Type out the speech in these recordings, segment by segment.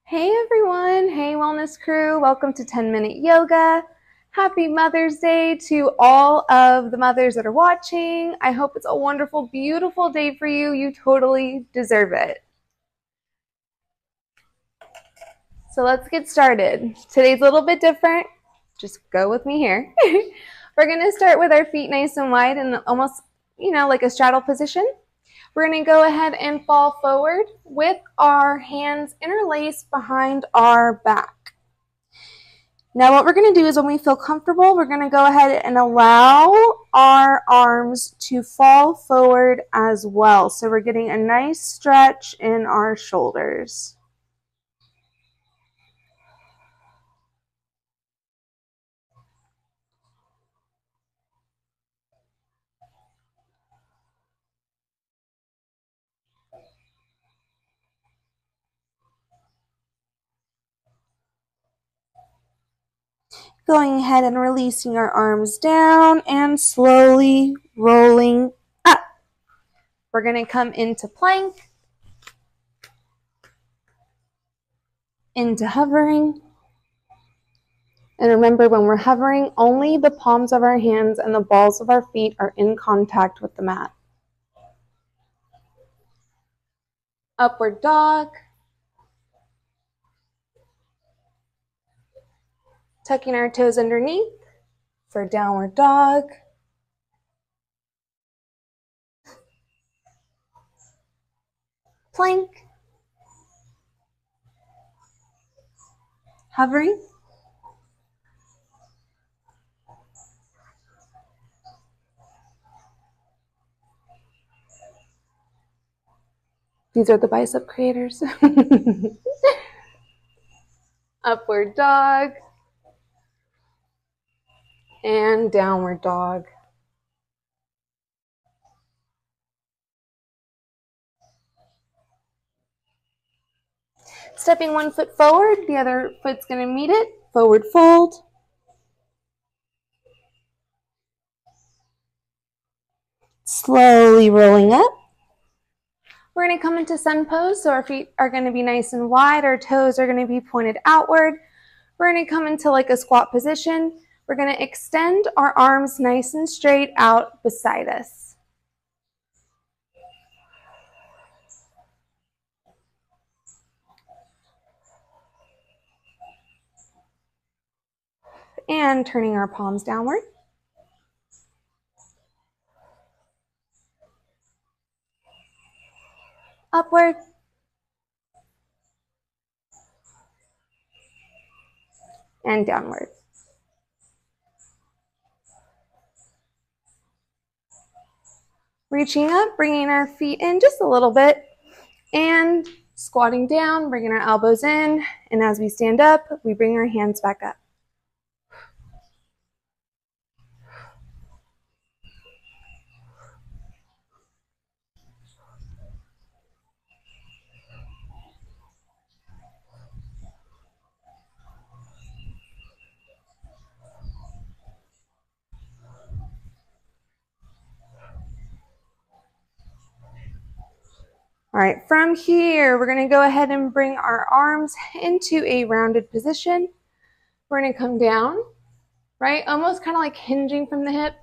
Hey everyone, hey wellness crew, welcome to 10-minute yoga. Happy Mother's Day to all of the mothers that are watching. I hope it's a wonderful, beautiful day for you. You totally deserve it. So let's get started. Today's a little bit different. Just go with me here. We're going to start with our feet nice and wide and almost, like a straddle position. We're going to go ahead and fall forward with our hands interlaced behind our back. Now what we're going to do is when we feel comfortable, we're going to go ahead and allow our arms to fall forward as well. So we're getting a nice stretch in our shoulders. Going ahead and releasing our arms down and slowly rolling up. We're going to come into plank, into hovering. And remember, when we're hovering, only the palms of our hands and the balls of our feet are in contact with the mat. Upward dog. Tucking our toes underneath for downward dog. Plank. Hovering. These are the bicep creators. Upward dog. And downward dog. Stepping one foot forward, the other foot's going to meet it. Forward fold. Slowly rolling up. We're going to come into sun pose, so our feet are going to be nice and wide. Our toes are going to be pointed outward. We're going to come into like a squat position. We're going to extend our arms nice and straight out beside us. And turning our palms downward. Upward. And downward. Reaching up, bringing our feet in just a little bit, and squatting down, bringing our elbows in, and as we stand up, we bring our hands back up. All right, from here, we're going to go ahead and bring our arms into a rounded position. We're going to come down, right? Almost kind of like hinging from the hip.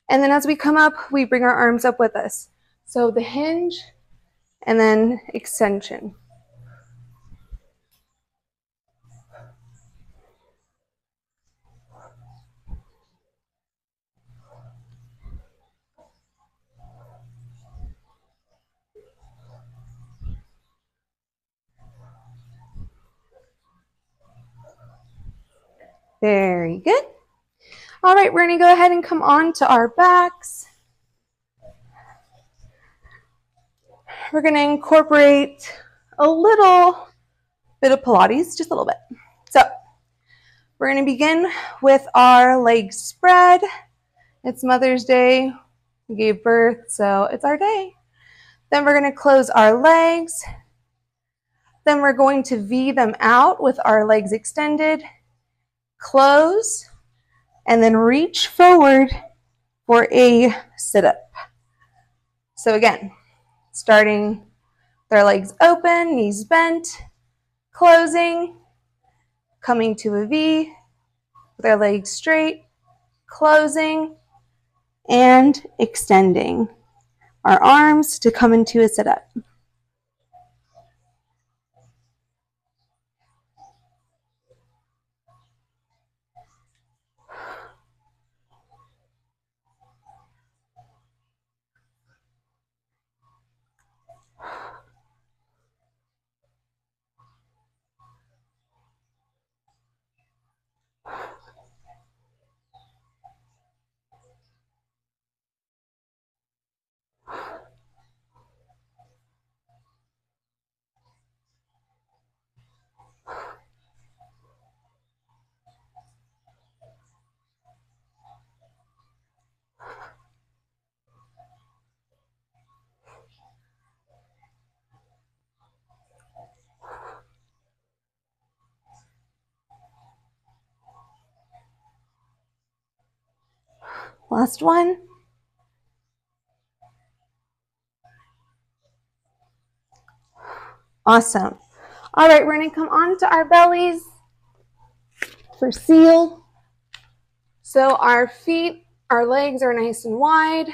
And then as we come up, we bring our arms up with us. So the hinge and then extension. Very good. All right, we're going to go ahead and come on to our backs. We're going to incorporate a little bit of Pilates, just a little bit. So we're going to begin with our legs spread. It's Mother's Day. We gave birth, so it's our day. Then we're going to close our legs. Then we're going to V them out with our legs extended. Close, and then reach forward for a sit-up. So again, starting with our legs open, knees bent, closing, coming to a V with our legs straight, closing, and extending our arms to come into a sit-up. Last one. Awesome. All right, we're going to come onto our bellies for seal. So our feet, our legs are nice and wide.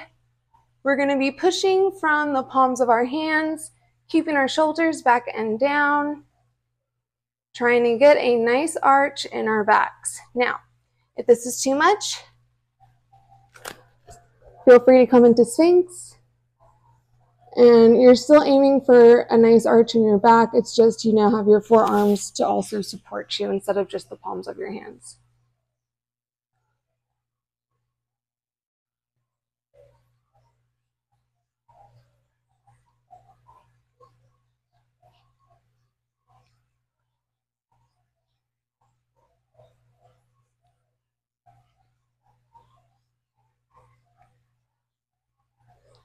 We're going to be pushing from the palms of our hands, keeping our shoulders back and down, trying to get a nice arch in our backs. Now, if this is too much, feel free to come into Sphinx. And you're still aiming for a nice arch in your back. It's just you now have your forearms to also support you instead of just the palms of your hands.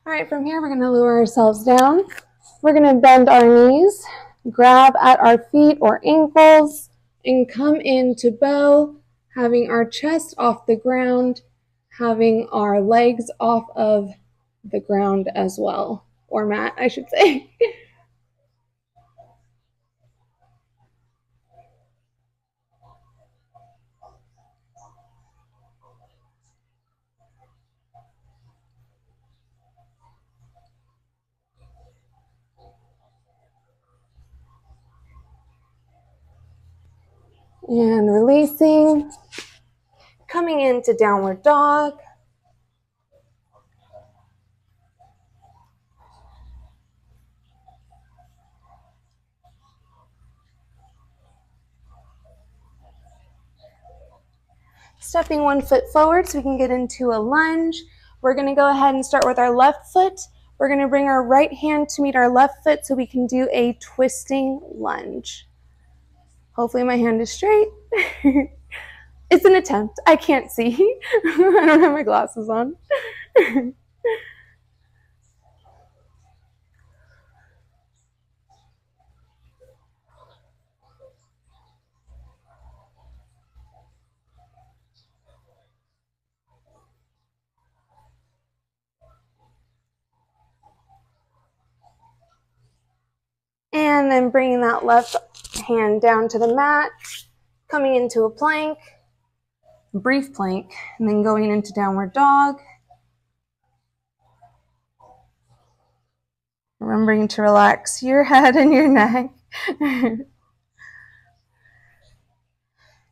All right, from here, we're going to lower ourselves down. We're going to bend our knees, grab at our feet or ankles, and come into bow, having our chest off the ground, having our legs off of the ground as well, or mat, I should say. And releasing, coming into downward dog. Stepping one foot forward so we can get into a lunge. We're going to go ahead and start with our left foot. We're going to bring our right hand to meet our left foot so we can do a twisting lunge. Hopefully my hand is straight. It's an attempt. I can't see. I don't have my glasses on. And then bringing that left hand down to the mat, coming into a plank, brief plank, and then going into downward dog. Remembering to relax your head and your neck.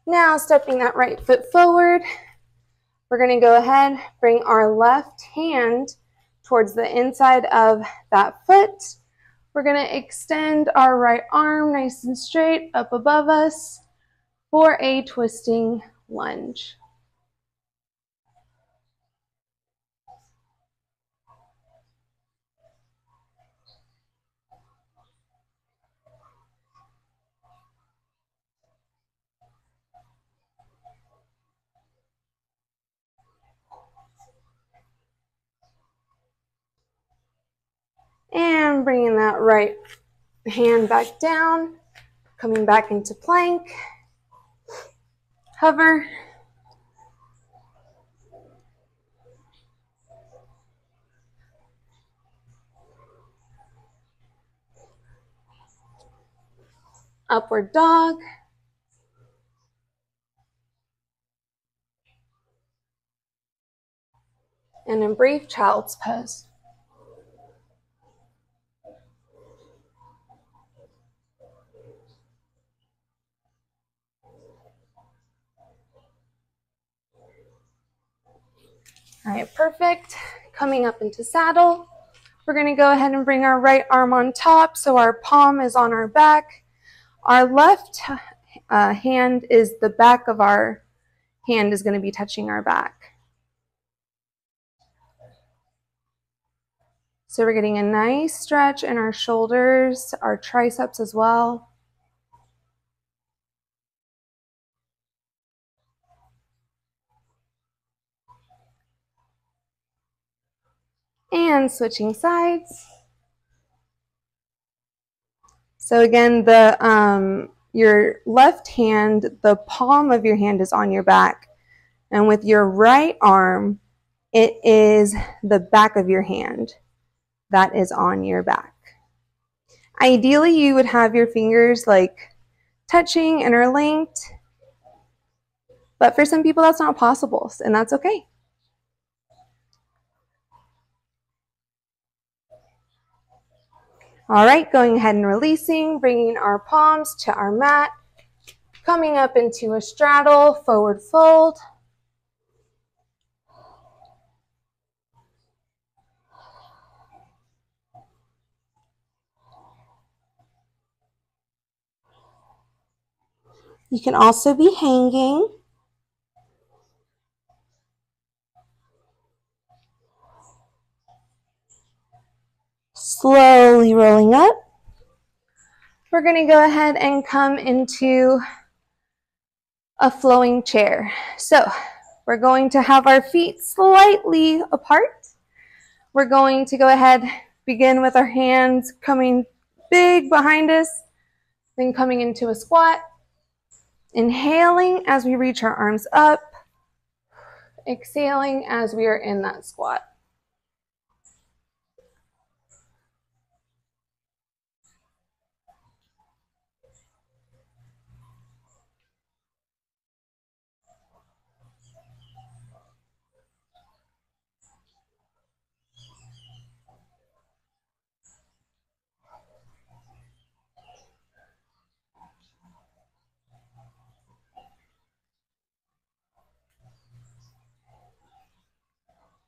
Now stepping that right foot forward, we're going to go ahead, bring our left hand towards the inside of that foot. We're going to extend our right arm nice and straight up above us for a twisting lunge. And bringing that right hand back down, coming back into plank, hover, Upward dog. And in brief child's pose. All right, perfect. Coming up into saddle. We're going to go ahead and bring our right arm on top so our palm is on our back. Our left hand is the back of our hand is going to be touching our back. So we're getting a nice stretch in our shoulders, our triceps as well. And switching sides. So again, your left hand, the palm of your hand is on your back. And with your right arm, it is the back of your hand that is on your back. Ideally, you would have your fingers like touching, interlinked. But for some people, that's not possible, and that's okay. All right, going ahead and releasing, bringing our palms to our mat, coming up into a straddle, forward fold. You can also be hanging. Slowly rolling up. We're going to go ahead and come into a flowing chair. So we're going to have our feet slightly apart. We're going to go ahead, begin with our hands coming big behind us, then coming into a squat. Inhaling as we reach our arms up. Exhaling as we are in that squat.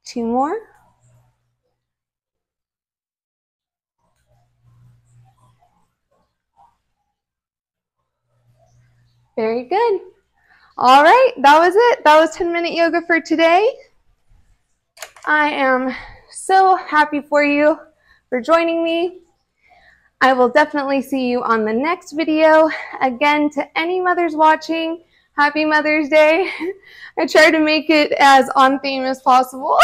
Two more. Very good. All right, that was it. That was 10-minute yoga for today. I am so happy for you for joining me. I will definitely see you on the next video. Again, to any mothers watching, happy Mother's Day. I try to make it as on theme as possible.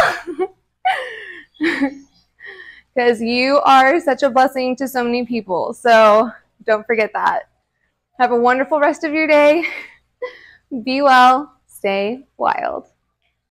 Because you are such a blessing to so many people. So don't forget that. Have a wonderful rest of your day. Be well. Stay wild.